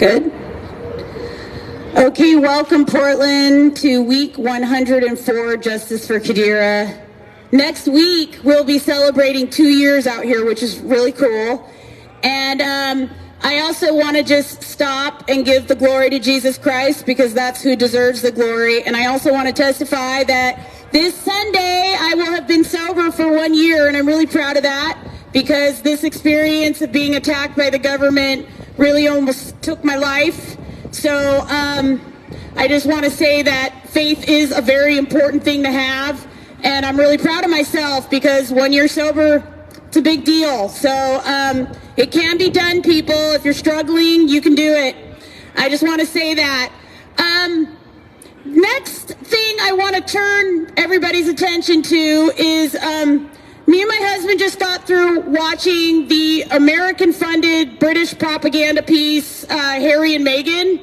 Good. Okay, welcome Portland to week 104, Justice for Qadira. Next week, we'll be celebrating 2 years out here, which is really cool. And I also want to just stop and give the glory to Jesus Christ, because that's who deserves the glory. And I also want to testify that this Sunday, I will have been sober for 1 year, and I'm really proud of that, because this experience of being attacked by the government really almost took my life. So I just want to say that faith is a very important thing to have, and I'm really proud of myself, because 1 year sober, it's a big deal. So it can be done, people. If you're struggling, you can do it. I just want to say that. Next thing I want to turn everybody's attention to is me and my husband just got through watching the American-funded British propaganda piece, Harry and Meghan.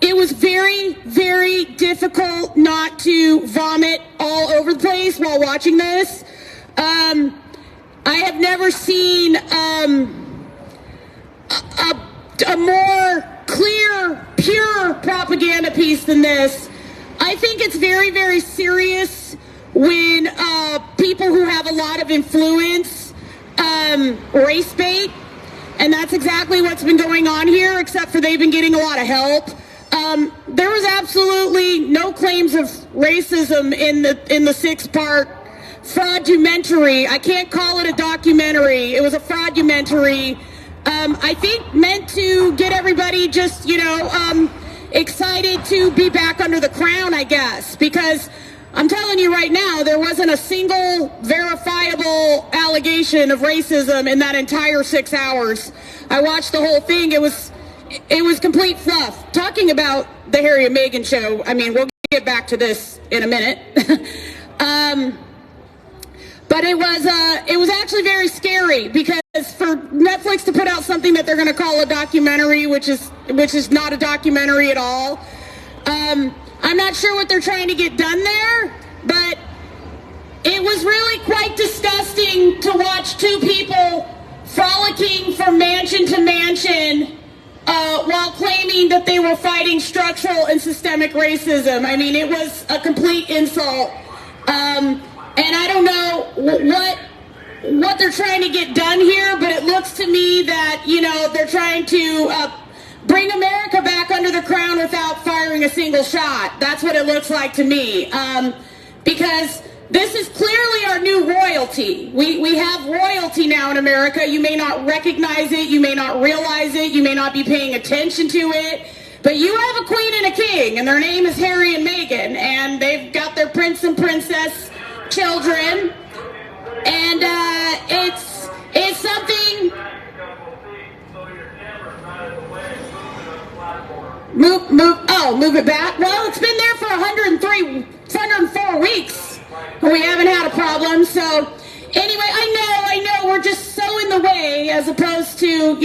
It was very, very difficult not to vomit all over the place while watching this. I have never seen a more clear, pure propaganda piece than this. I think it's very, very serious when people who have a lot of influence race bait, and that's exactly what's been going on here, except for they've been getting a lot of help. There was absolutely no claims of racism in the 6-part fraudumentary. I can't call it a documentary. It was a fraudumentary. I think meant to get everybody just, excited to be back under the crown, I guess, because I'm telling you right now, there wasn't a single verifiable allegation of racism in that entire 6 hours. I watched the whole thing. It was complete fluff. Talking about the Harry and Meghan show, I mean, we'll get back to this in a minute. But it was actually very scary, because for Netflix to put out something that they're going to call a documentary, which is not a documentary at all. I'm not sure what they're trying to get done there, but it was really quite disgusting to watch two people frolicking from mansion to mansion while claiming that they were fighting structural and systemic racism. I mean, it was a complete insult. And I don't know what they're trying to get done here, but it looks to me that, they're trying to bring America back under the crown without firing a single shot. That's what it looks like to me. Because this is clearly our new royalty. We have royalty now in America. You may not recognize it. You may not realize it. You may not be paying attention to it. But you have a queen and a king, and their name is Harry and Meghan. And they've got their prince and princess children. And it's something... Move it back? Well, it's been there for 104 weeks. We haven't had a problem. So anyway, I know we're just so in the way, as opposed to,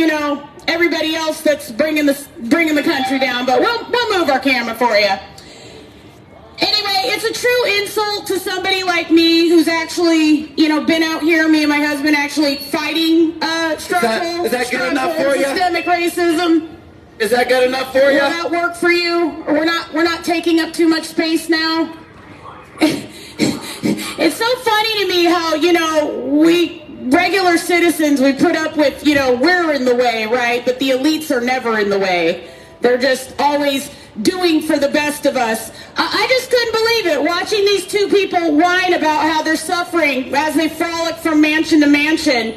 everybody else that's bringing the country down. But we'll move our camera for you. Anyway, it's a true insult to somebody like me who's actually, been out here, me and my husband actually fighting structural, is that good enough for you? Systemic racism. Is that good enough for you? Will that work for you? Or we're not taking up too much space now? It's so funny to me how, we regular citizens, we put up with, we're in the way, right? But the elites are never in the way. They're just always doing for the best of us. I just couldn't believe it, watching these two people whine about how they're suffering as they frolic from mansion to mansion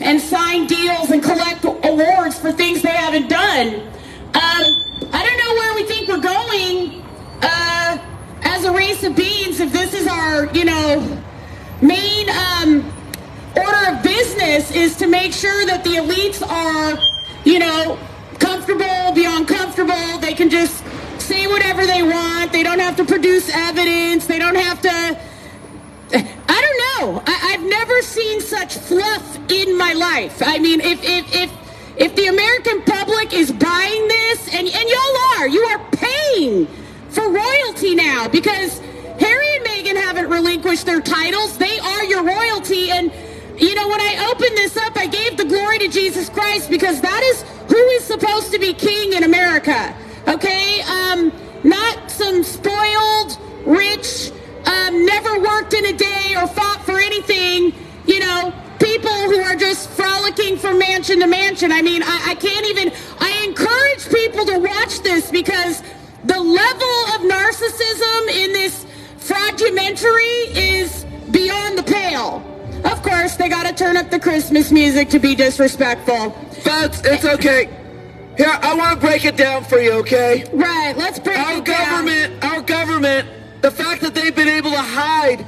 and sign deals and collect awards for things they haven't done. I don't know where we think we're going as a race of beings, if this is our, main order of business is to make sure that the elites are, comfortable, beyond comfortable. They can just say whatever they want. They don't have to produce evidence. They don't have to... I don't know. I've never seen such fluff in my life. I mean, if the American public is buying this, and you are paying for royalty now, because Harry and Meghan haven't relinquished their titles. They are your royalty. And, when I opened this up, I gave the glory to Jesus Christ, because that is who is supposed to be king in America, okay? Not some spoiled, rich, never worked in a day or fought for anything, you know, people who are just frolicking from mansion to mansion. I mean, I can't even, I encourage people to watch this because the level of narcissism in this fraudumentary is beyond the pale. Of course, they got to turn up the Christmas music to be disrespectful. Folks, it's okay. Here, I want to break it down for you, okay? Right, let's break it down. Our government, the fact that they've been able to hide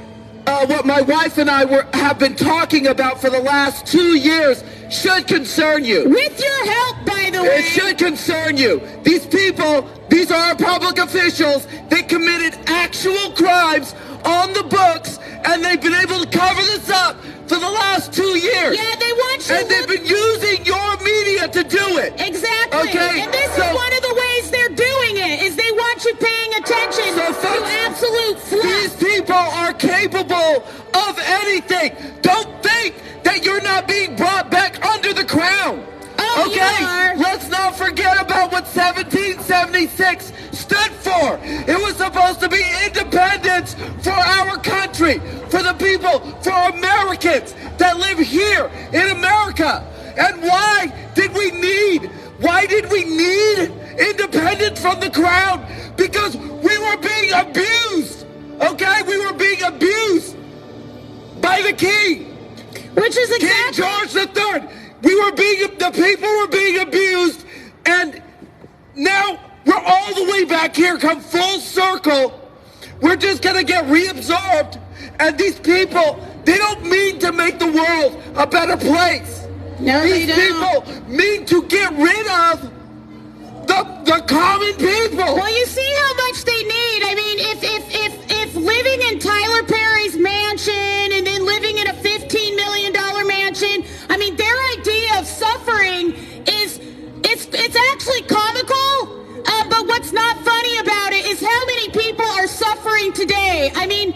what my wife and I have been talking about for the last 2 years should concern you. With your help, by the way. It should concern you. These people, these are our public officials. They committed actual crimes on the books, and they've been able to cover this up for the last 2 years. Yeah, they want you. And they've been using your media to do it. Exactly. Okay. And this is one of the ways they're doing it, is they want you paying attention to absolute fluff. These people are capable of anything. Don't think that you're not being brought back under the crown. Oh, okay? you are. Let's not forget about what 1776 stood for. It was supposed to be independence for our country, for the people, for Americans that live here in America. And why did we need independence from the crown? Because we were being abused. Okay? We were being abused by the king. Which is exactly King George III. The people were being abused, and now we're all the way back here, come full circle. We're just gonna get reabsorbed, and these people, they don't mean to make the world a better place. No, they don't. These people mean to get rid of the common people. Well, you see how much they need. I mean, if living in Tyler Perry's mansion and then living in a $15 million mansion, I mean, their idea of suffering is, it's actually comical, but what's not funny about it is how many people are suffering today. I mean,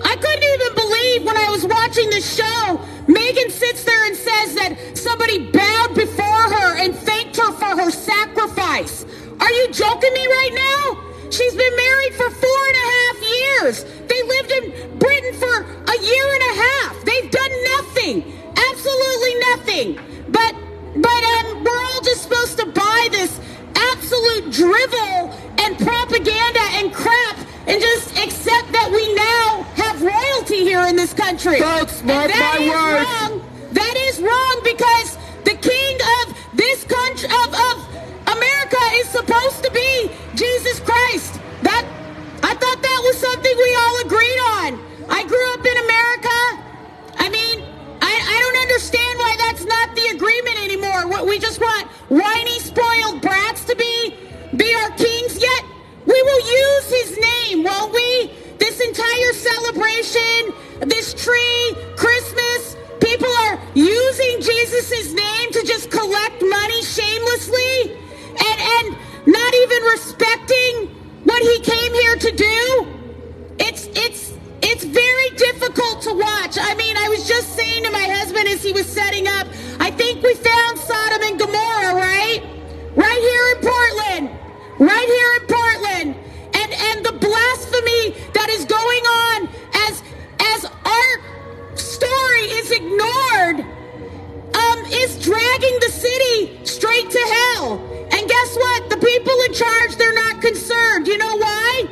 I couldn't even believe when I was watching this show, Megan sits there and says that somebody bowed before her and thanked her for her sacrifice. Are you joking me right now? She's been married for 4.5 years. They lived in Britain for 1.5 years. They've done nothing. Absolutely nothing. But we're all just supposed to buy this absolute drivel and propaganda and crap and just accept that we now have royalty here in this country. Folks, mark my words. That is wrong because the king of this country, of America, is supposed to be Jesus Christ. I thought that was something we all agreed on. I grew up in America. I mean, I don't understand why that's not the agreement anymore. What, we just want whiny, spoiled brats to be our kings? Yet we will use his name, won't we? This entire celebration, this tree, Christmas, people are using Jesus' name to just collect money shamelessly and not even respecting what he came here to do. It's very difficult to watch. I mean, I was just saying to my husband as he was setting up, I think we found Sodom and Gomorrah, right? Right here in Portland. Right here in Portland. And the blasphemy that is going on as our story is ignored, is dragging the city straight to hell. And guess what? The people in charge, they're not concerned. You know why?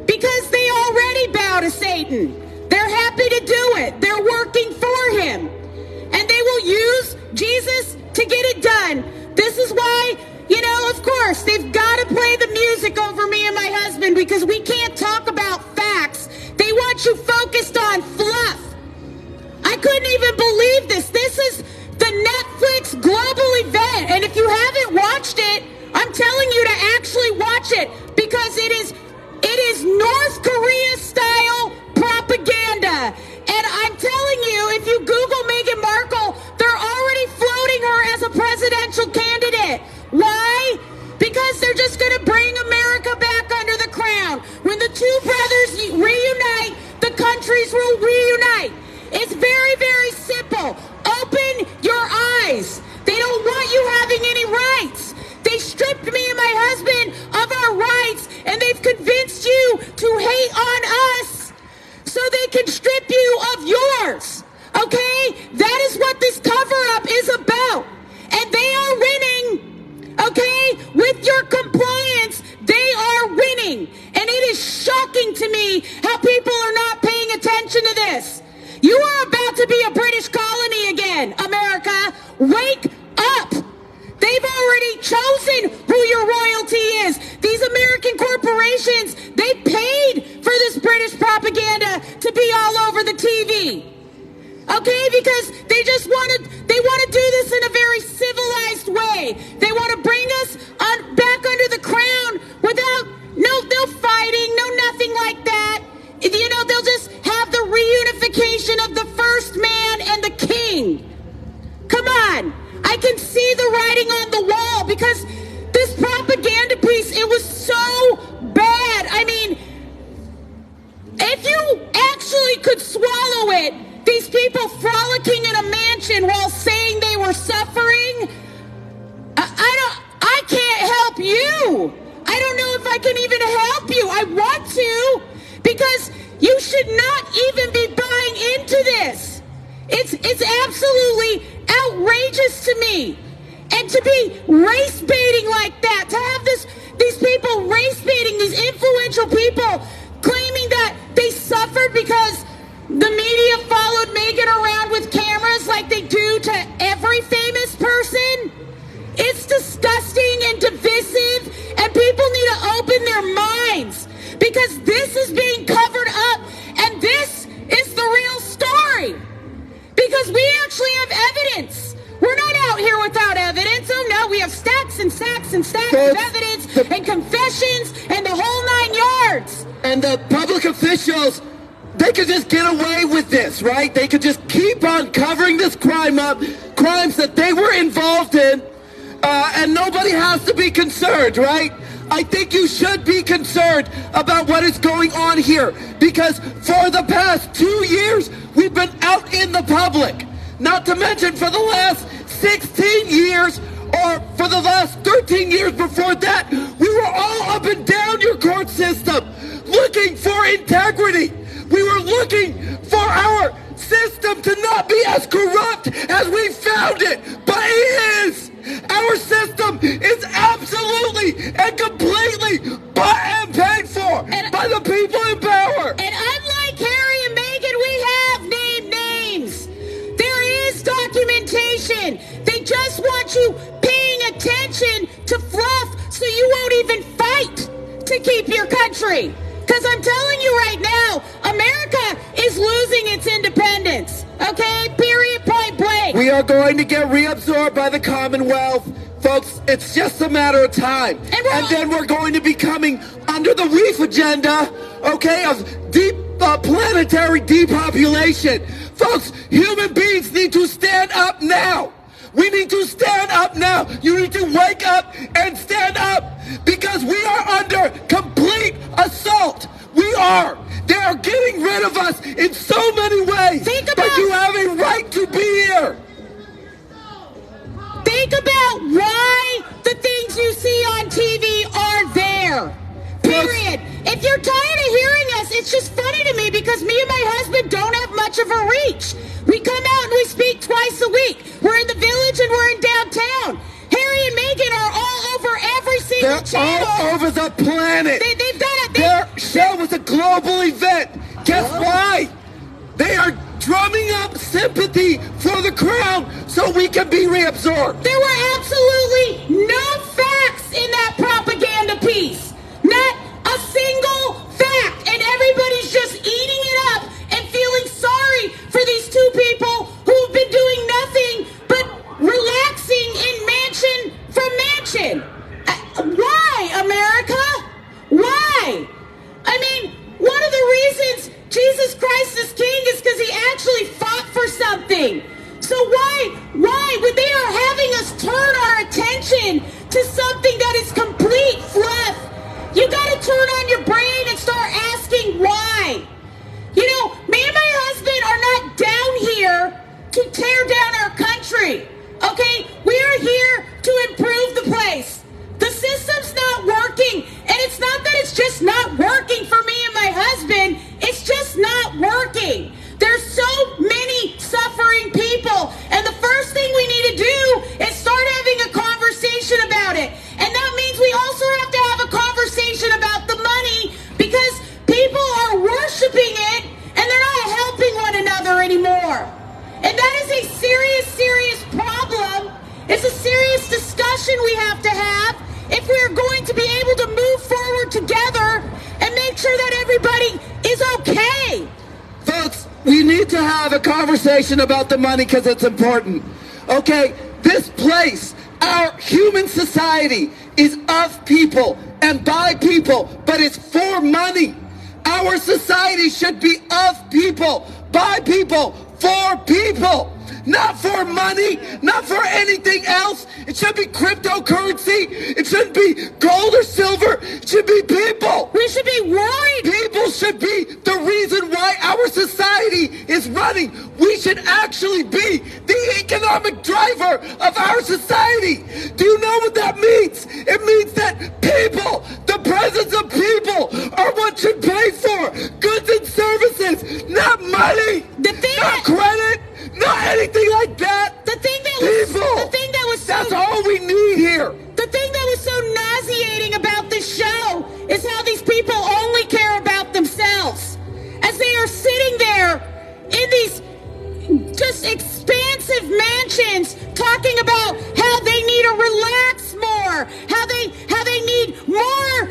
Because they already bow to Satan. They're happy to do it. They're working for him. And they will use Jesus to get it done. This is why, you know, of course, they've got to play the music over me and my husband because we can't talk about facts. They want you focused on fluff. I couldn't even believe this. This is the Netflix global event. And if you haven't watched it, I'm telling you to actually watch it because it is North Korea style propaganda. And I'm telling you, if you Google Meghan Markle, they're already floating her as a presidential candidate. Why? Because they're just going to bring America back under the crown. When the two brothers reunite, the countries will reunite. It's very, very simple. Open your eyes. They don't want you having any rights. They already chosen who your royalty is. These American corporations, they paid for this British propaganda to be all over the TV. Okay, because they want to do this in a very civilized way. They want to bring us back under the crown without no fighting, no nothing like that. You know, they'll just have the reunification of the first man and the king. Come on, I can see the writing on the wall because this propaganda piece, it was so bad. I mean, if you actually could swallow it, these people frolicking in a mansion while saying they were suffering, I can't help you. I don't know if I can even help you. I want to, because you should not even be buying into this. It's absolutely outrageous to me. And to be race baiting like that, to have these people race baiting, these influential people claiming that they suffered because the media followed Meghan around with cameras like they do to every famous person. It's disgusting and divisive, and people need to open their minds because this is being covered up, and this is the real story. Because we actually have evidence. We're not out here without evidence. Oh no, we have stacks and stacks and stacks of evidence and confessions and the whole 9 yards. And the public officials, they could just get away with this, right? They could just keep on covering this crime up, crimes that they were involved in, and nobody has to be concerned, right? I think you should be concerned about what is going on here, because for the past 2 years, we've been out in the public. Not to mention for the last 16 years, or for the last 13 years before that, we were all up and down your court system, looking for integrity. We were looking for our system to not be as corrupt as we found it, but it is. Our system is absolutely and completely bought and paid for by the people in power. And unlike Harry and Meghan, we have named names. There is documentation. They just want you paying attention to fluff so you won't even fight to keep your country. Because I'm telling you right now, America is losing its independence. Okay? Period, point blank. We are going to get reabsorbed by the Commonwealth. Folks, it's just a matter of time. And then we're going to be coming under the reef agenda, okay, of deep planetary depopulation. Folks, human beings need to stand up now. We need to stand up now. You need to wake up and stand up, because we are under complete assault. We are. They are getting rid of us in so many ways. But you have a right to be here. Think about why the things you see on TV are there. Period. If you're tired of hearing us, it's just funny to me because me and my husband don't have much of a reach. We come out and we speak twice a week. We're in the village and we're in downtown. Harry and Meghan are all over every single channel. They're all over the planet. They've done it. Their show was a global event. Guess why? They are drumming up sympathy for the crown so we can be reabsorbed. There were absolutely no facts in that propaganda piece. Not a single fact. And everybody's just eating it up and feeling sorry for these two people who've been doing nothing but relaxing in mansion from mansion. Why, America? Why? I mean, one of the reasons Jesus Christ is king is because he actually fought for something. So why, when they are having us turn our attention to something that is complete fluff, you gotta turn on your brain and start asking why. You know, me and my husband are not down here to tear down our country, okay? We are here to improve the place. The system's not working, and it's not that it's just not working for me and my husband, it's just not working. There's so many suffering people, and the first thing we need to do is start having a conversation about it. And that means we also have to have a conversation about the money, because discussion we have to have if we're going to be able to move forward together and make sure that everybody is okay. Folks, we need to have a conversation about the money because it's important. Okay, this place, our human society, is of people and by people, but it's for money. Our society should be of people, by people, for people. Not for money, not for anything else. It should be cryptocurrency. It shouldn't be gold or silver. It should be people. We should be worried. People should be the reason why our society is running. We should actually be the economic driver of our society. Do you know what that means? It means that people, the presence of people, are what should pay for goods and services, not money, not credit. Not anything like that. The thing that was that's all we need here. The thing that was so nauseating about this show is how these people only care about themselves. As they are sitting there in these just expansive mansions talking about how they need to relax more, how they need more,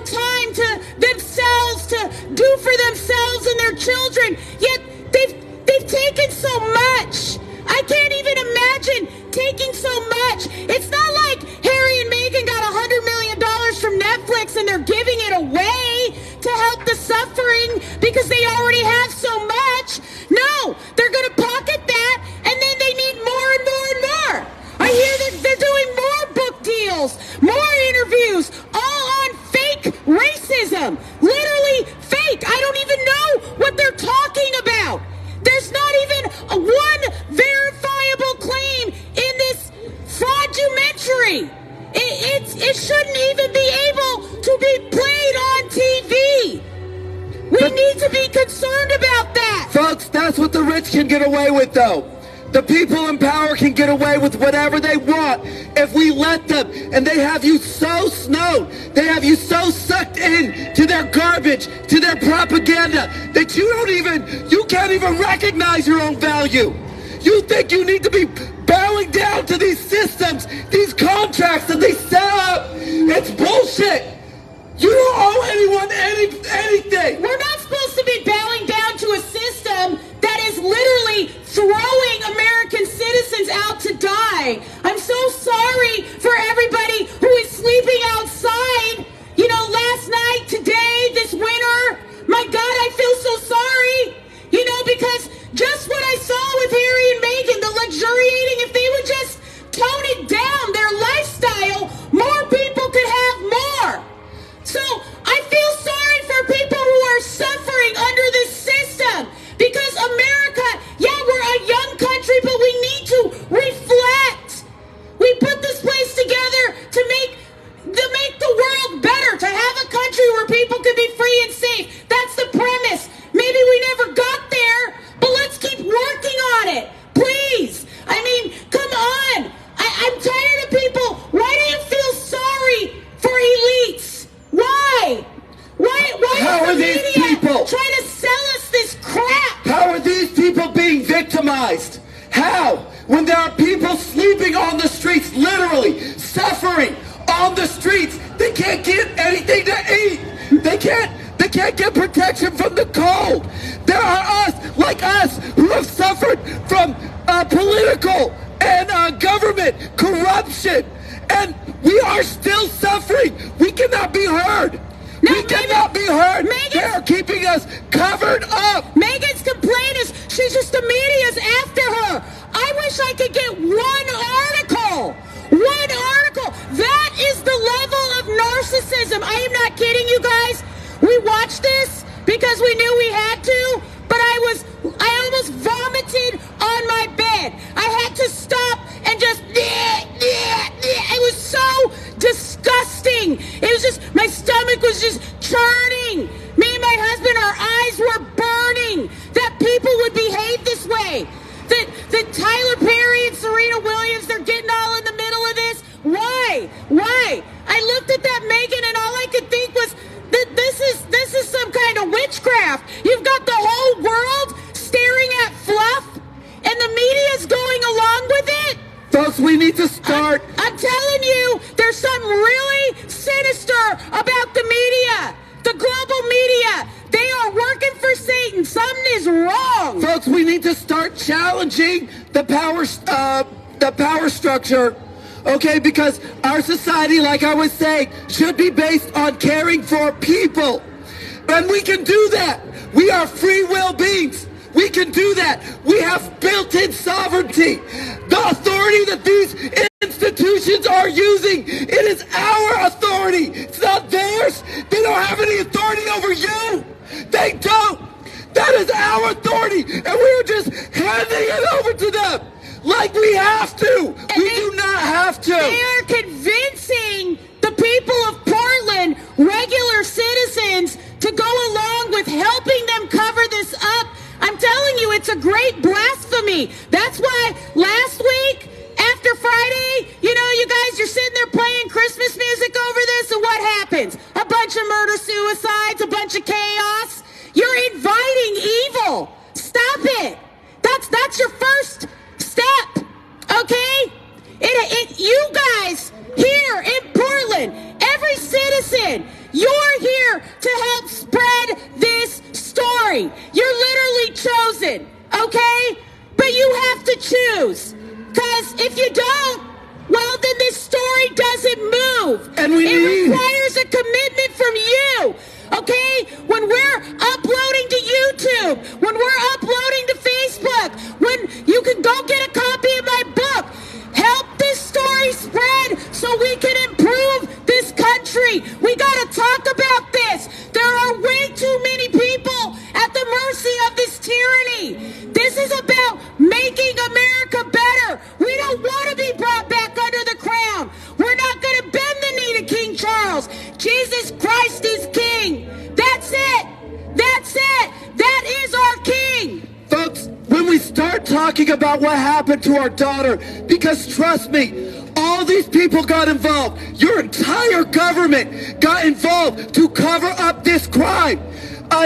time to themselves to do for themselves and their children. Yet they've taken so much. I can't even imagine taking so much. It's not like Harry and Meghan got $100 million from Netflix and they're giving it away to help the suffering because they already have so much. No, they're going to pocket that and then they need more and more and more. I hear that they're doing more book deals, more interviews, all on fake racism. Literally fake. I don't even know what they're talking about. There's not even one verifiable claim in this fraudumentary. It shouldn't even be able to be played on TV. We need to be concerned about that. Folks, that's what the rich can get away with, though. The people in power can get away with whatever they want if we let them. And they have you so snowed, they have you so sucked in to their garbage, to their propaganda, that you can't even recognize your own value. You think you need to be bowing down to these systems, these contracts that they set up. It's bullshit. You don't owe anyone anything. We're not supposed to be bowing down to a system that is literally throwing American citizens out to die. I'm so sorry for everybody who is sleeping outside, last night, today, this winter. My God, I feel so sorry, because just what I saw with Harry and Meghan, the luxuriating, if they would just tone it down, their lifestyle, more people could have more. So I feel sorry for people who are suffering under this system because America, we're a young country, but we need to reflect. We put this place together to make the world better, to have a country where people can be free and safe. That's the premise. Maybe we never got there, but let's keep working on it. Please. I mean, come on. I'm tired of people. Why do you feel sorry for elites? Why? How are these people trying to sell us this crap? How are these people being victimized? How? When there are people sleeping on the streets, literally suffering on the streets, they can't get anything to eat. They can't get protection from the cold. There are like us, who have suffered from political and government corruption, and we are still suffering. We cannot be heard. We cannot be heard. They're keeping us covered up. Meghan's complaint is the media's after her. I wish I could get one article. One article. That is the level of narcissism. I am not kidding you guys. We watched this because we knew we had to, but I almost vomited on my bed. I had to stop and just, it was so disgusting. It was just, my stomach was just churning. Me and my husband, our eyes were burning that people would behave this way. That Tyler Perry and Serena Williams, they're getting all in the middle of this. Why? I looked at that Meghan and all I could think was that this is some kind of witchcraft. You've got the whole world staring at fluff and the media's going along with it. Folks, we need to start I'm telling telling you, there's something really sinister about the media, the global media. They are working for Satan. Something is wrong. Folks, we need to start challenging the power structure, okay? Because our society, like I was saying, should be based on caring for people. And we can do that. We are free will beings. We can do that. We have built-in sovereignty. The authority that these institutions are using, it is our authority. It's not theirs. They don't have any authority over you. They don't. That is our authority. And we are just handing it over to them like we have to. We do not have to. They are convincing the people of Portland, regular citizens, to go along with helping them cover this up. I'm telling you, it's a great blasphemy. That's why last week, after Friday, you guys, you're sitting there playing Christmas music over this, and what happens? A bunch of murder-suicides, a bunch of chaos. You're inviting evil. Stop it. That's your first step, okay? You guys here in Portland, every citizen, you're here to help spread this story. You're literally chosen, okay? But you have to choose. Because if you don't, well, then this story doesn't move. And it requires a commitment from you, okay? When we're uploading to YouTube, when we're uploading to Facebook, when you can go get a copy of my book, help this story spread so we can improve this country. We got to talk about this. There are way too many people at the mercy of this tyranny. This is about making America better. We don't want to be brought back under the crown. We're not going to bend the knee to King Charles. Jesus Christ is King. That's it. That's it. That is our King. Folks, when we start talking about what happened to our daughter, because trust me, all these people got involved. Your entire government got involved to cover up this crime.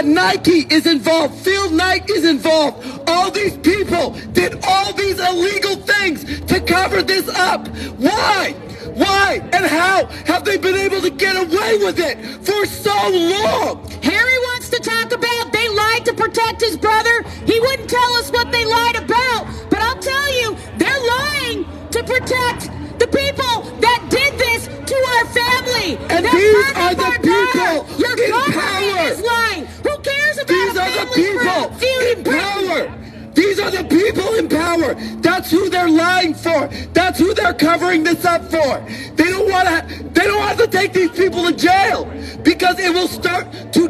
Nike is involved. Phil Knight is involved. All these people did all these illegal things to cover this up. Why? Why and how have they been able to get away with it for so long? Harry wants to talk about they lied to protect his brother. He wouldn't tell us what they lied about, but I'll tell you, they're lying to protect the people that did this to our family. And these are the people Your in government power. is lying. Who cares about These a are the family people feud in power. These are the people in power. That's who they're lying for. That's who they're covering this up for. They don't want to take these people to jail because it will start to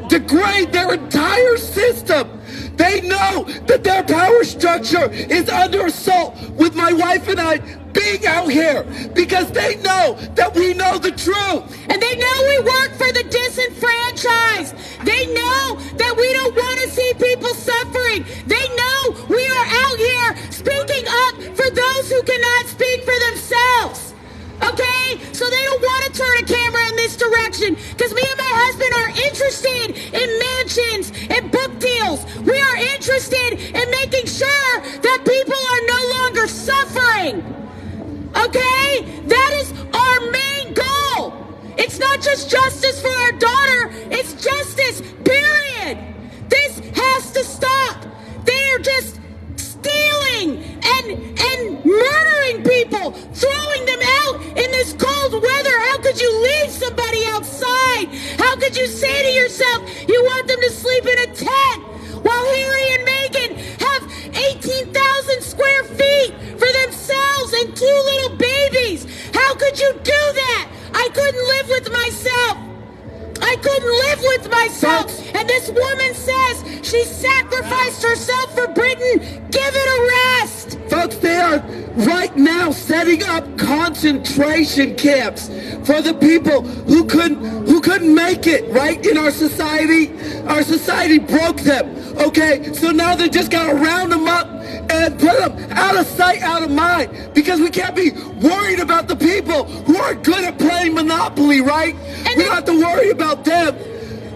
degrade their entire system. They know that their power structure is under assault with my wife and I being out here because they know that we know the truth. And they know we work for the disenfranchised. They know that we don't want to see people suffering. They know we are out here speaking up for those who cannot speak for themselves. Okay? So they don't want to turn a camera in this direction because me and my husband are interested in mansions and book deals. We are interested in making sure that people are no longer suffering. Okay? That is our main goal. It's not just justice for our daughter, it's justice, period. This has to stop. They are just stealing and murdering people, throwing them out in this cold weather. How could you leave somebody outside? How could you say to yourself you want them to sleep in a tent while Harry and Meghan have 18,000 square feet for themselves and 2 little babies? How could you do that? I couldn't live with myself. I couldn't live with myself. And this woman says she sacrificed herself for Britain. Give it a rest. Folks, they are right now setting up concentration camps for the people who couldn't make it, right, in our society. Our society broke them, okay? So now they just got to round them up and put them out of sight, out of mind, because we can't be worried about the people who are good at playing Monopoly, right? And we don't have to worry about them.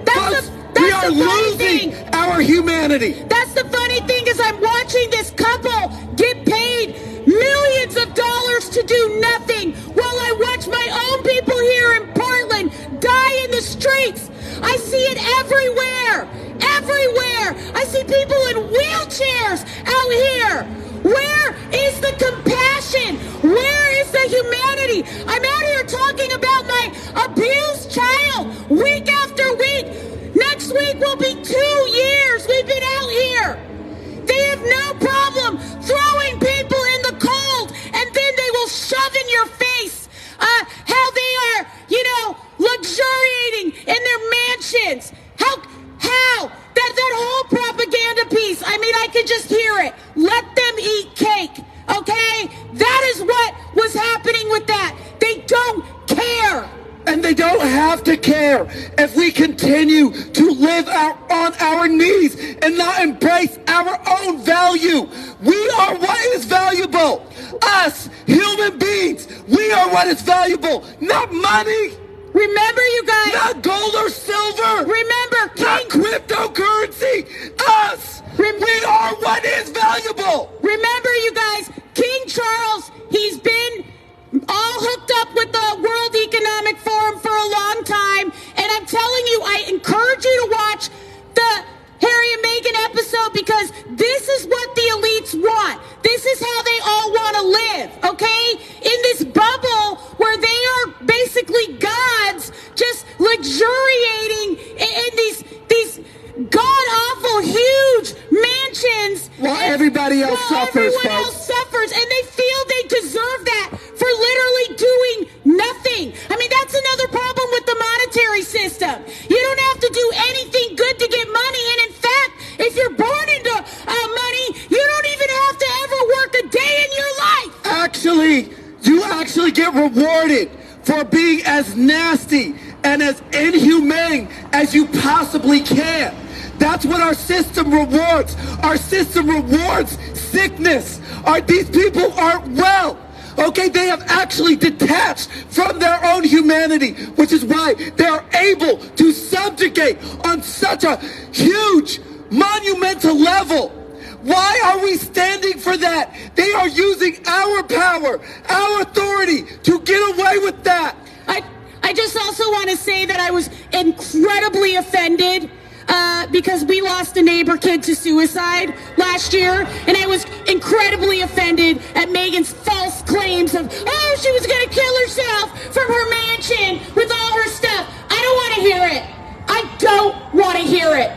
Folks, we are losing our humanity. That's the funny thing is I'm watching this couple get paid millions of dollars to do nothing while watched my own people here in Portland die in the streets. I see it everywhere. Everywhere. I see people in wheelchairs out here. Where is the compassion? Where is the humanity? I'm out here talking about my abused child week after week. Next week will be 2 years we've been out here. They have no problem throwing people in the cold, and then they will shove in your face how they are, luxuriating in their mansions. How? That whole propaganda piece. I mean, I could just hear it. Let them eat cake, okay? That is what was happening with that. They don't care. And they don't have to care if we continue to live on our knees and not embrace our own value. We are what is valuable. Us, human beings, we are what is valuable, not money. Remember, you guys. Not gold or silver. Remember, not cryptocurrency. Us. We are what is valuable. Remember, you guys, King Charles, he's been all hooked up with the World Economic Forum for a long time. And I'm telling you, I encourage you to watch the Harry and Meghan episode, because this is what the elites want. This is how they all want to live, okay? In this bubble where they are basically gods, just luxuriating in these god-awful huge mansions. While everybody else suffers, everyone else suffers, and they feel they deserve that for literally doing nothing. I mean, that's another problem with the monetary system. You don't have to do anything good to get money, and in fact, if you're born into money, you don't even have to ever work a day in your life. Actually, you actually get rewarded for being as nasty and as inhumane as you possibly can. That's what our system rewards. Our system rewards sickness. These people aren't well. Okay, they have actually detached from their own humanity, which is why they're able to subjugate on such a huge, monumental level. Why are we standing for that? They are using our power, our authority to get away with that. I just also want to say that I was incredibly offended because we lost a neighbor kid to suicide last year, and I was incredibly offended at Meghan's false claims of, she was going to kill herself from her mansion with all her stuff. I don't want to hear it. I don't want to hear it.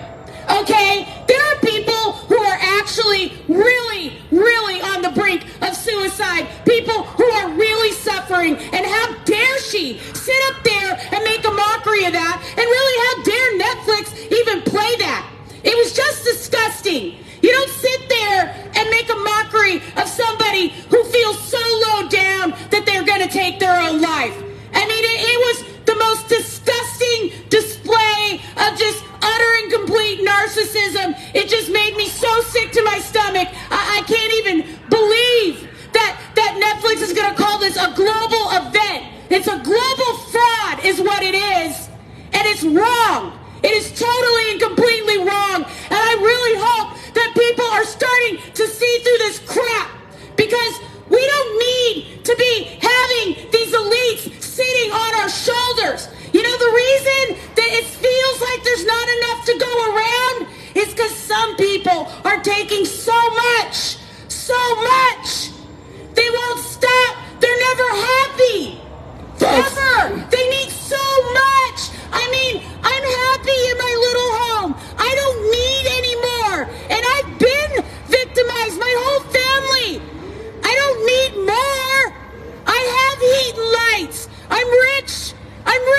Okay? There are people who are actually really, really on the brink of suicide. People who are really suffering. And how dare she sit up there and make a mockery of that? And really, how dare Netflix even play that? It was just disgusting. You don't sit there and make a mockery of somebody who feels so low down that they're going to take their own life. I mean, it was the most disgusting display of just utter and complete narcissism. It just made me so sick to my stomach. I can't even believe that Netflix is going to call this a global event. It's a global fraud is what it is. And it's wrong. It is totally and completely wrong. And I really hope that people are starting to see through this crap, because we don't need to be having these elites sitting on our shoulders. You know, the reason that it feels like there's not enough to go around is because some people are taking so much. They won't stop. They're never happy. Ever. They need so much. I mean, I'm happy in my little home. I don't need any more. And I've been victimized, my whole family. I don't need more. I have heat and lights. I'm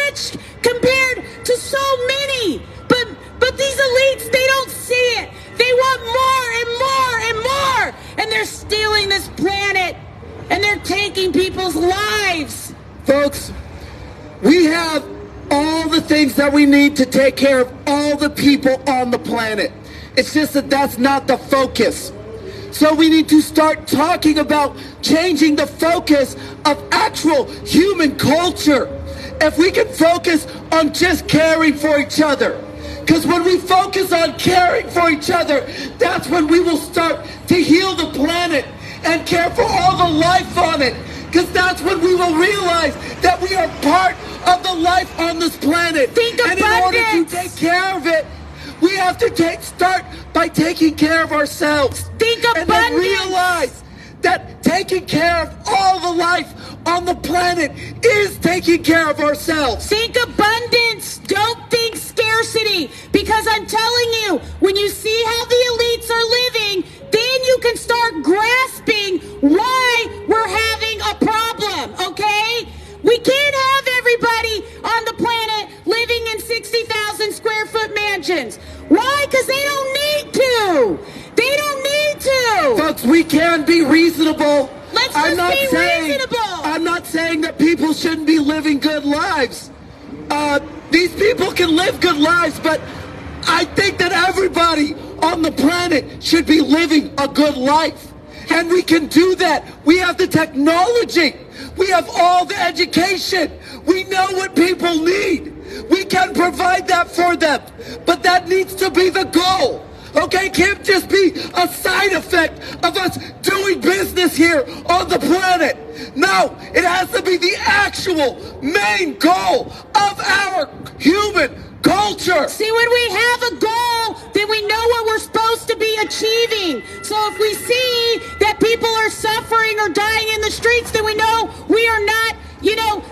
rich compared to so many. But these elites, they don't see it. They want more and more and more. And they're stealing this planet. And they're taking people's lives. Folks, we have all the things that we need to take care of all the people on the planet. It's just that that's not the focus. So we need to start talking about changing the focus of actual human culture. If we can focus on just caring for each other. Because when we focus on caring for each other, that's when we will start to heal the planet and care for all the life on it. because that's when we will realize that we are part of the life on this planet. Think and in order to take care of it, we have to start by taking care of ourselves. Think and abundance. then realize that taking care of all the life on the planet is taking care of ourselves. Think abundance. Don't think scarcity. Because I'm telling you, when you see how the elites are living, then you can start grasping why we're having a problem, okay? We can't have everybody on the planet living in 60,000 square foot mansions. Why? Because they don't need to. They don't need to. Folks, we can be reasonable. Let's just be reasonable. I'm not saying that people shouldn't be living good lives. These people can live good lives, but I think that everybody on the planet should be living a good life. And we can do that. We have the technology. We have all the education. We know what people need. We can provide that for them. But that needs to be the goal. Okay, it can't just be a side effect of us doing business here on the planet. No, it has to be the actual main goal of our human culture. See, when we have a goal, then we know what we're supposed to be achieving. So if we see that people are suffering or dying in the streets, then we know we are not,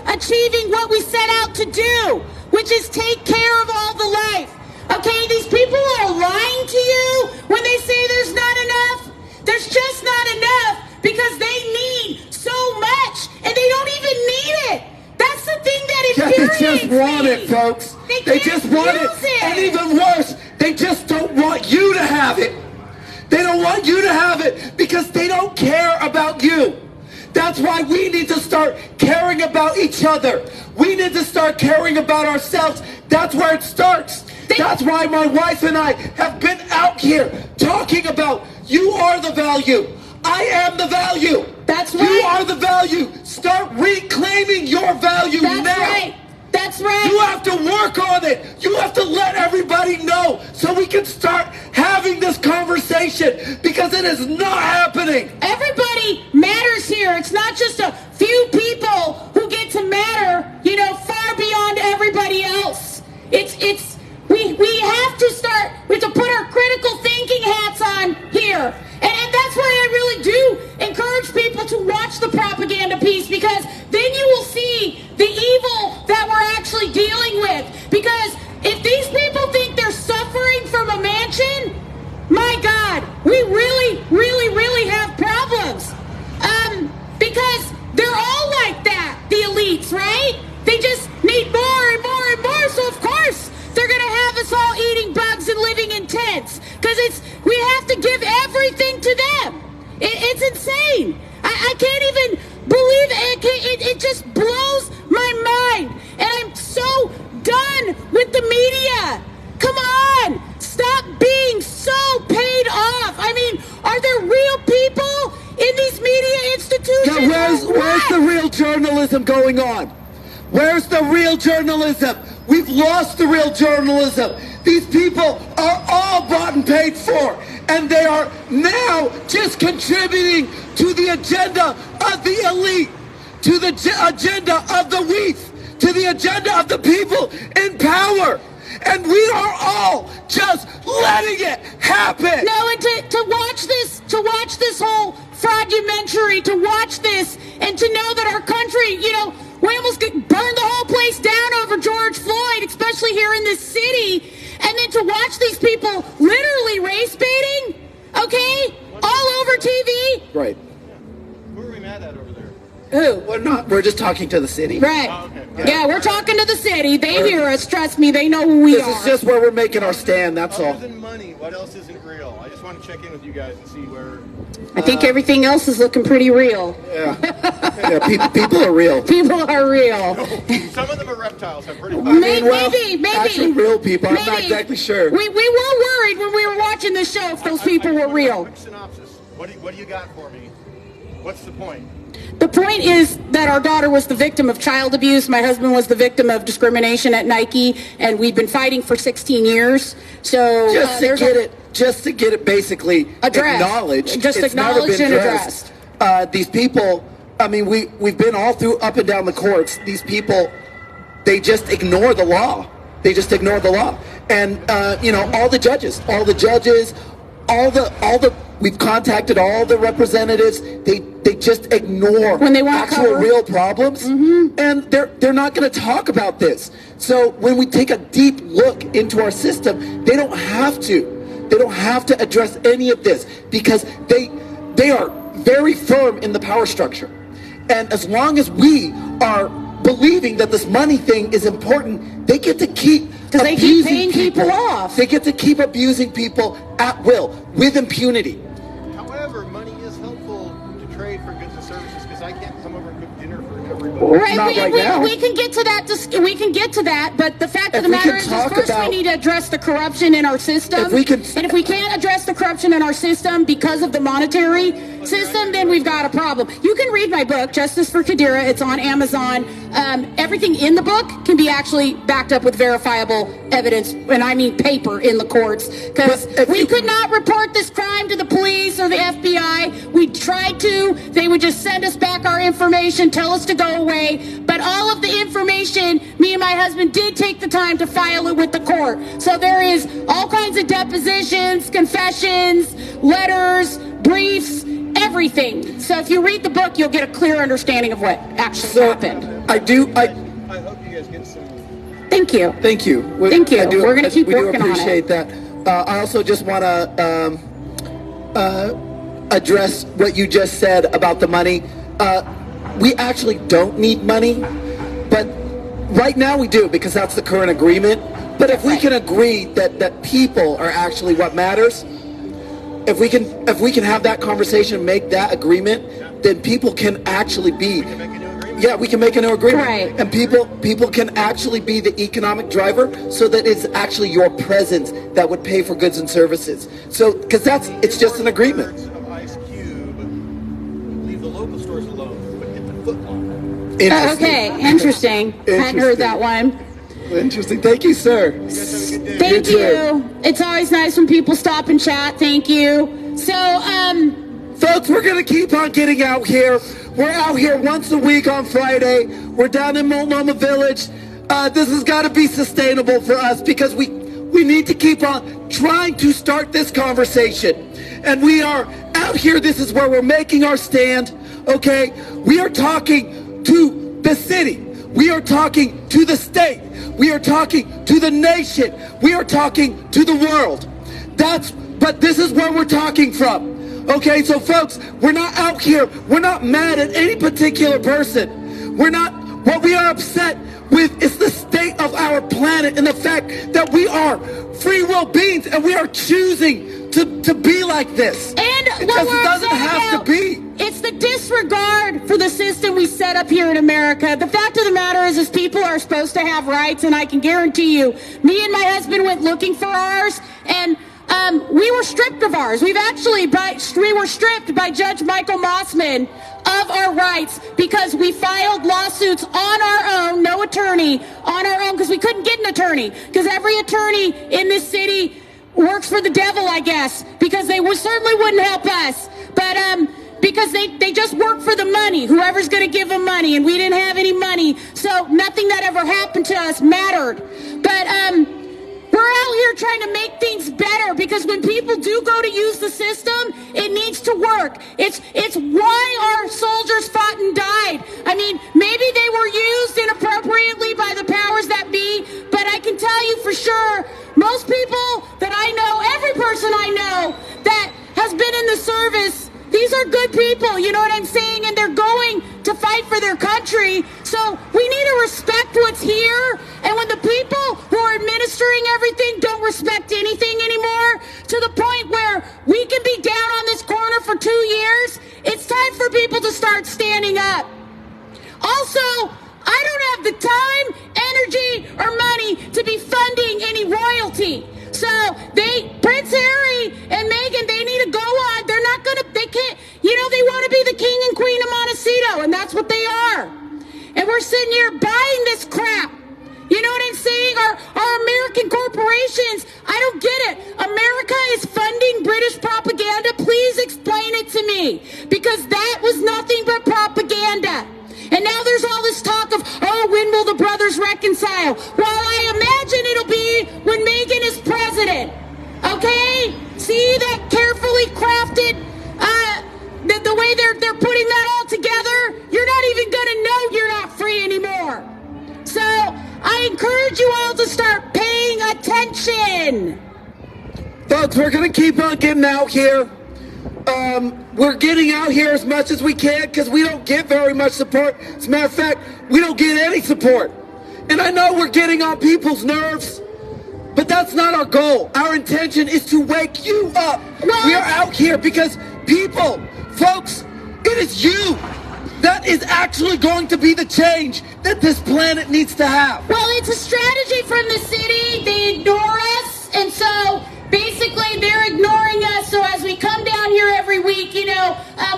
achieving what we set out to do, which is take care of all the life. Okay, these people are lying to you when they say there's not enough. There's just not enough because they need so much and they don't even need it. That's the thing that infuriates They just want it, folks. They just want it. And even worse, they just don't want you to have it. They don't want you to have it because they don't care about you. That's why we need to start caring about each other. We need to start caring about ourselves. That's where it starts. That's why my wife and I have been out here talking about you are the value. I am the value. That's right. You are the value. Start reclaiming your value now. That's right. That's right. You have to work on it. You have to let everybody know so we can start having this conversation because it is not happening. Everybody matters here. It's not just a few people who get to matter, far beyond everybody else. We have to start, we have to put our critical thinking hats on here. And that's why I really do encourage people to watch the propaganda piece, because then you will see the evil that we're actually dealing with. Because if these people think they're suffering from a mansion, my God, we really, really, really have problems. Because they're all like that, the elites, right? They just need more and more and more, so of course they're going to have us all eating bugs and living in tents. Because we have to give everything to them. It's insane. I can't even believe it. It just blows my mind. And I'm so done with the media. Come on. Stop being so paid off. I mean, are there real people in these media institutions? Yeah, where's the real journalism going on? Where's the real journalism? We've lost the real journalism. These people are all bought and paid for, and they are now just contributing to the agenda of the elite, to the agenda of the weak, to the agenda of the people in power. And we are all just letting it happen. No, and to watch this whole fraudumentary, to watch this, and to know that our country, we almost burned the whole place down over George Floyd, especially here in this city. And then to watch these people literally race baiting, okay, all over TV. Right. Who are we mad at over there? Who? We're just talking to the city. Right. Oh, okay. Yeah, we're talking to the city. They hear us. Trust me, they know who we are. This is just where we're making our stand, that's all. Other than money, what else isn't real? I just want to check in with you guys and see where... I think everything else is looking pretty real. Yeah, people are real. People are real. Some of them are reptiles. I'm pretty Maybe. Actually real people, I'm not exactly sure. We were worried when we were watching the show if those people were real. Quick synopsis. What do you got for me? What's the point? The point is that our daughter was the victim of child abuse. My husband was the victim of discrimination at Nike, and we've been fighting for 16 years. So just to get it basically addressed. acknowledged. Just it's acknowledged never been and addressed. These people I mean, we've been all through up and down the courts. These people, they just ignore the law. They just ignore the law. And, you know, all the judges, we've contacted all the representatives. They just ignore when they want actual real problems. And they're not going to talk about this. So when we take a deep look into our system, they don't have to. They don't have to address any of this because they are very firm in the power structure. And as long as we are believing that this money thing is important, they get to keep because they keep paying people off. They get to keep abusing people at will with impunity. However, money is helpful to trade for goods and services because I can't come over and cook dinner for everybody. Right, not right now. We can get to that. We can get to that. But the fact of the matter is first we need to address the corruption in our system. And if we can't address the corruption in our system because of the monetary system, then we've got a problem. You can read my book, Justice for Qadira. It's on Amazon. Everything in the book can be actually backed up with verifiable evidence, and I mean paper in the courts. Because we could not report this crime to the police or the FBI. We tried to. They would just send us back our information, tell us to go away. But all of the information, me and my husband did take the time to file it with the court. So there is all kinds of depositions, confessions, letters, briefs, everything. So if you read the book, you'll get a clear understanding of what actually happened. I hope you guys get some. Thank you. Thank you. We're going to keep working on it. We do appreciate that. I also just want to address what you just said about the money. We actually don't need money, but right now we do because that's the current agreement. But if we can agree that people are actually what matters, if we can have that conversation and make that agreement, then people can actually be. Yeah, we can make a new agreement, right. And people can actually be the economic driver, so that it's actually your presence that would pay for goods and services. So, because it's just an agreement. Ice Cube, leave the local stores alone, but hit the Foot Locker. Okay, interesting. Hadn't heard that one. Interesting. Thank you, sir. You guys have a good day. Thank you. It's always nice when people stop and chat. Thank you. So, folks, we're going to keep on getting out here. We're out here once a week on Friday. We're down in Multnomah Village. This has got to be sustainable for us because we need to keep on trying to start this conversation. And we are out here. This is where we're making our stand, okay? We are talking to the city. We are talking to the state. We are talking to the nation. We are talking to the world. But this is where we're talking from. Okay, so folks, we're not out here. We're not mad at any particular person. What we are upset with is the state of our planet and the fact that we are free will beings and we are choosing to be like this. And it doesn't have to be. It's the disregard for the system we set up here in America. The fact of the matter is people are supposed to have rights, and I can guarantee you, me and my husband went looking for ours, and we were stripped of ours. We were stripped by Judge Michael Mossman of our rights because we filed lawsuits on our own, no attorney, on our own, because we couldn't get an attorney, because every attorney in this city works for the devil, I guess, because they certainly wouldn't help us. But because they just work for the money, whoever's going to give them money, and we didn't have any money, so nothing that ever happened to us mattered. But we're out here trying to make things better, because when people do go to use the system, it needs to work. It's why our soldiers fought and died. I mean, maybe they were used inappropriately by the powers that be, but I can tell you for sure, most people that I know, every person I know that has been in the service, these are good people, you know what I'm saying? And they're going to fight for their country. So we need to respect what's here. And when the people who are administering everything don't respect anything anymore, to the point where we can be down on this corner for 2 years, it's time for people to start standing up. Also, I don't have the time, energy, or money to be funding any royalty. So Prince Harry and Meghan, they need to go on. They can't, they want to be the king and queen of Montecito, and that's what they are. And we're sitting here buying this crap. You know what I'm saying? Our American corporations, I don't get it. America is funding British propaganda. Please explain it to me. Because that was nothing but propaganda. much talk of, oh, when will the brothers reconcile? Well, I imagine it'll be when Megan is president. Okay? See that carefully crafted, the way they're putting that all together? You're not even going to know you're not free anymore. So I encourage you all to start paying attention. Folks, we're going to keep on getting out here. We're getting out here as much as we can because we don't get very much support. As a matter of fact, we don't get any support. And I know we're getting on people's nerves, but that's not our goal. Our intention is to wake you up. We are out here because people, folks, it is you that is actually going to be the change that this planet needs to have. Well, it's a strategy from the city. They ignore us, and so basically they're ignoring us. So as we come down here every week,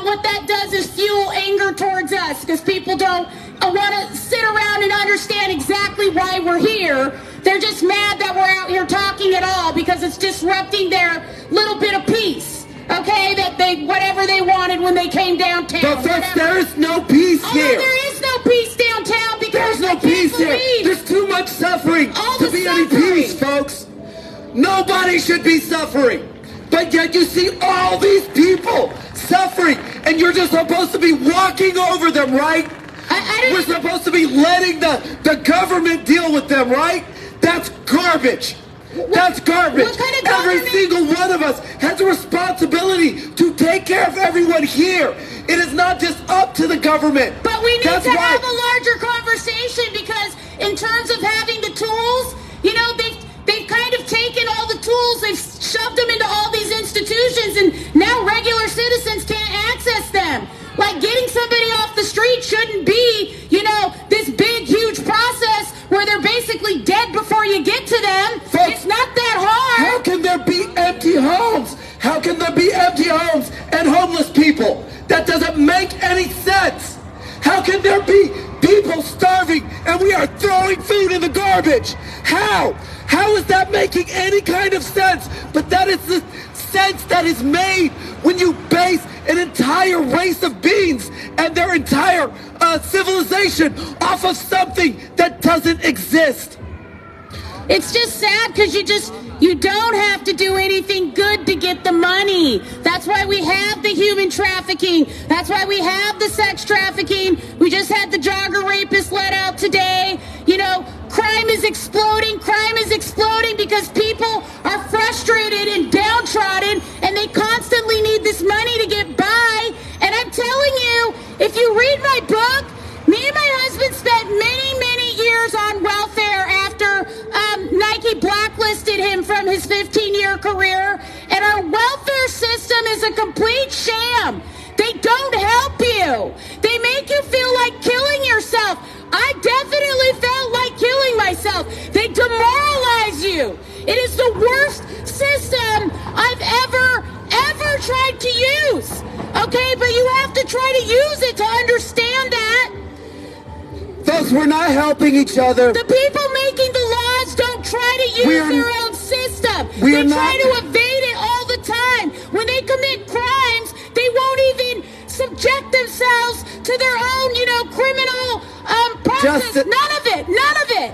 what that does is fuel anger towards us because people don't want to sit around and understand exactly why we're here. They're just mad that we're out here talking at all because it's disrupting their little bit of peace. Okay, that whatever they wanted when they came downtown. But folks, there is no peace here. There is no peace downtown because there's no peace here. There's too much suffering to be any peace, folks. Nobody should be suffering. But yet you see all these people suffering, and you're just supposed to be walking over them, right? We're supposed to be letting the government deal with them, right? That's garbage. That's garbage. What kind of Every single one of us has a responsibility to take care of everyone here. It is not just up to the government. But we need to have a larger conversation because in terms of having the tools, they've kind of taken all the tools, they've shoved them into all these institutions, and now regular citizens can't access them. Like getting somebody off the street shouldn't be, this big, huge process where they're basically dead before you get to them. Folks, it's not that hard. How can there be empty homes? How can there be empty homes and homeless people? That doesn't make any sense. How can there be people starving and we are throwing food in the garbage? How? How is that making any kind of sense? But that is the sense that is made when you base an entire race of beings and their entire civilization off of something that doesn't exist. It's just sad because you don't have to do anything good to get the money. That's why we have the human trafficking. That's why we have the sex trafficking. We just had the jogger rapist let out today. Crime is exploding. Crime is exploding because people are frustrated and downtrodden and they constantly need this money to get by. And I'm telling you, if you read my book, me and my husband spent many, many years on welfare after Nike blacklisted him from his 15-year career. And our welfare system is a complete sham. They don't help you. They make you feel like killing yourself. I definitely felt like killing myself. They demoralize you. It is the worst system I've ever tried to use. Okay, but you have to try to use it to understand that. Folks, we're not helping each other. The people making the laws don't try to use their own system. They try to evade it all the time. When they commit crimes, they won't even subject themselves to their own, criminal process. None of it.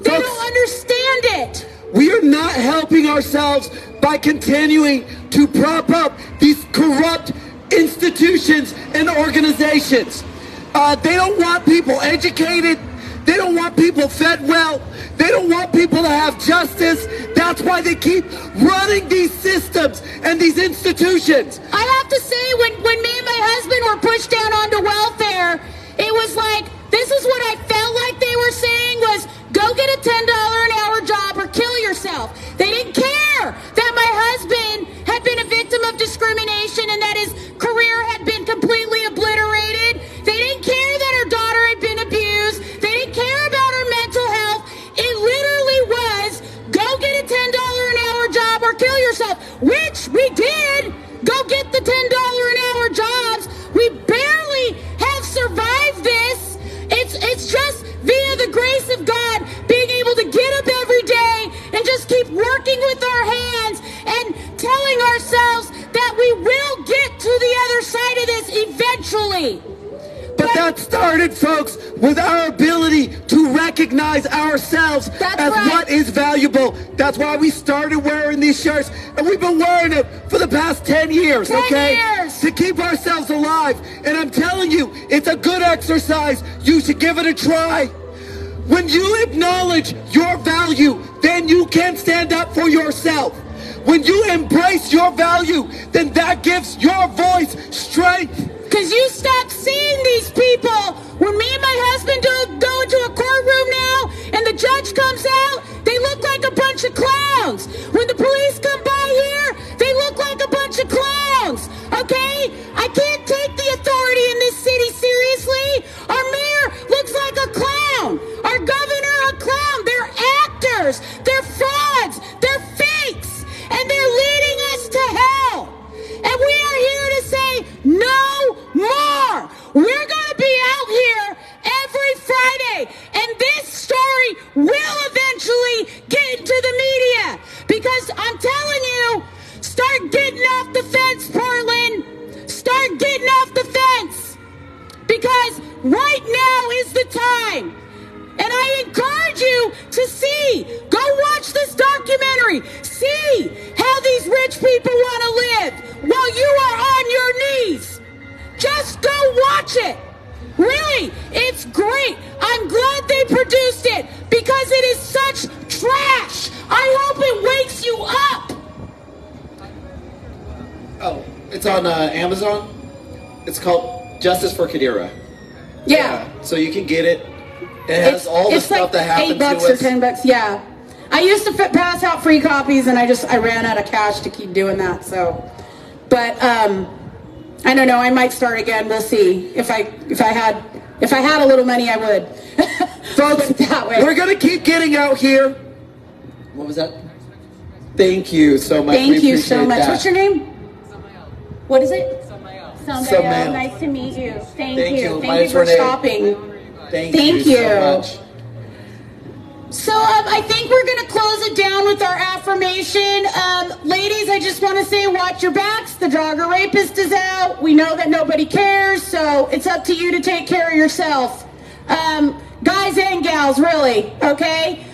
They don't understand it. We are not helping ourselves by continuing to prop up these corrupt institutions and organizations. They don't want people educated. They don't want people fed well. They don't want people to have justice. That's why they keep running these systems and these institutions. I have to say, when me and my husband were pushed down onto welfare, it was like, this is what I felt like they were saying was, go get a $10 an hour job or kill yourself. They didn't care that my husband had been a victim of discrimination and that his career had been completely obliterated. They didn't care that her daughter had been abused. They didn't care about her mental health. It literally was, go get a $10 an hour job or kill yourself, which we did. Go get the $10 an hour jobs. We barely have survived this. It's just via the grace of God being able to get up every day and just keep working with our hands and telling ourselves that we will get to the other side of this eventually. But that started, folks, with our ability to recognize ourselves as what is valuable. That's why we started wearing these shirts, and we've been wearing them for the past 10 years, 10 years. To keep ourselves alive. And I'm telling you, it's a good exercise. You should give it a try. When you acknowledge your value, then you can stand up for yourself. When you embrace your value, then that gives your voice strength. Because you stop seeing these people. When me and my husband go into a courtroom now and the judge comes out, they look like a bunch of clowns. When the police come by here, they look like a bunch of clowns. Okay? I can't take the authority in this city seriously. Our mayor looks like a clown. Our governor a clown. They're actors. They're frauds. They're fakes. And they're leading us to hell. And we are here to say no more. We're going to be out here every Friday. And this story will eventually get into the media. Because I'm telling you, start getting off the fence, Portland. Start getting off the fence. Because right now is the time. And I encourage you to see, go watch this documentary, see how these rich people want to live while you are on your knees. Just go watch it. Really, it's great. I'm glad they produced it because it is such trash. I hope it wakes you up. Oh, it's on Amazon. It's called Justice for Qadira. Yeah. So you can get it. It has all the stuff that happened to us. $8 or $10, yeah. I used to pass out free copies, and I ran out of cash to keep doing that. So, but I don't know. I might start again. We'll see. If I had a little money, I would. Folks, that way. we're gonna keep getting out here. What was that? Thank you so much. Thank you so much. That. What's your name? What is it? Samael. Nice to meet you. Thank Thank you. you. Thank you for shopping. Thank you so much. So I think we're going to close it down with our affirmation. Ladies, I just want to say watch your backs. The jogger rapist is out. We know that nobody cares, so it's up to you to take care of yourself. Guys and gals, really, okay?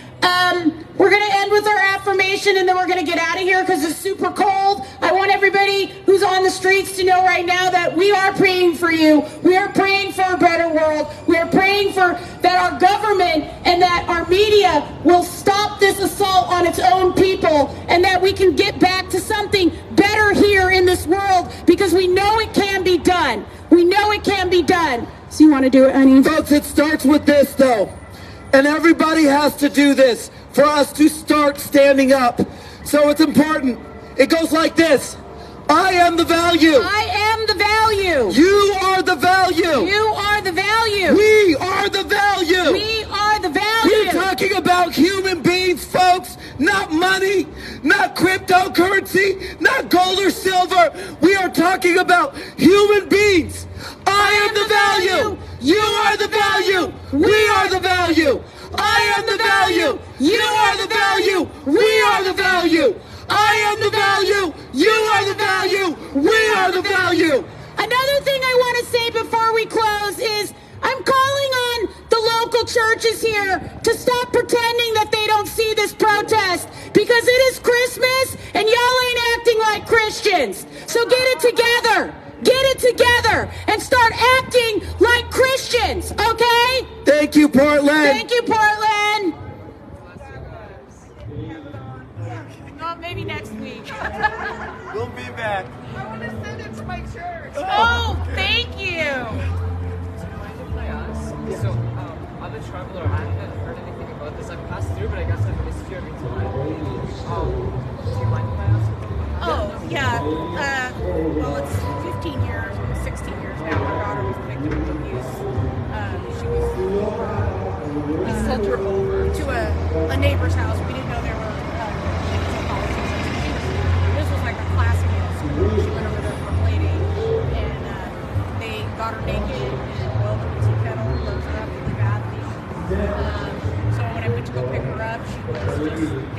We're going to end with our affirmation, and then we're going to get out of here because it's super cold. I want everybody who's on the streets to know right now that we are praying for you. We are praying for a better world. We are praying for that our government and that our media will stop this assault on its own people and that we can get back to something better here in this world because we know it can be done. We know it can be done. So you want to do it, honey? Folks, it starts with this, though. And everybody has to do this for us to start standing up. So it's important. It goes like this. I am the value. I am the value. You are the value. You are the value. We are the value. We are the value. We're talking about human beings, folks, not money, not cryptocurrency, not gold or silver. We are talking about human beings. I am the value. You are the value. We are the value. I am the value. You are the value. We are the value. I am the value. You are the value. We are the value. Another thing I want to say before we close is I'm calling on the local churches here to stop pretending that they don't see this protest because it is Christmas and y'all ain't acting like Christians. So get it together. Get it together and start acting like Christians, okay? Thank you, Portland. Thank you, Portland. Maybe next week. We'll be back. I want to send it to my church. Oh, thank you. So, I'm a traveler. I haven't heard anything about this. I've passed through, but I guess I've missed you every time. Do you mind if I ask? Oh, yeah. Well, it's 15 years, 16 years now. Our daughter was a victim of abuse. She was Sent her over to a neighbor's house. We didn't know there were politicians. This was like a class meal school. She went over there for a play date, and they got her naked and boiled her in a tea kettle, burnt her up really badly. So when I went to go pick her up, she was just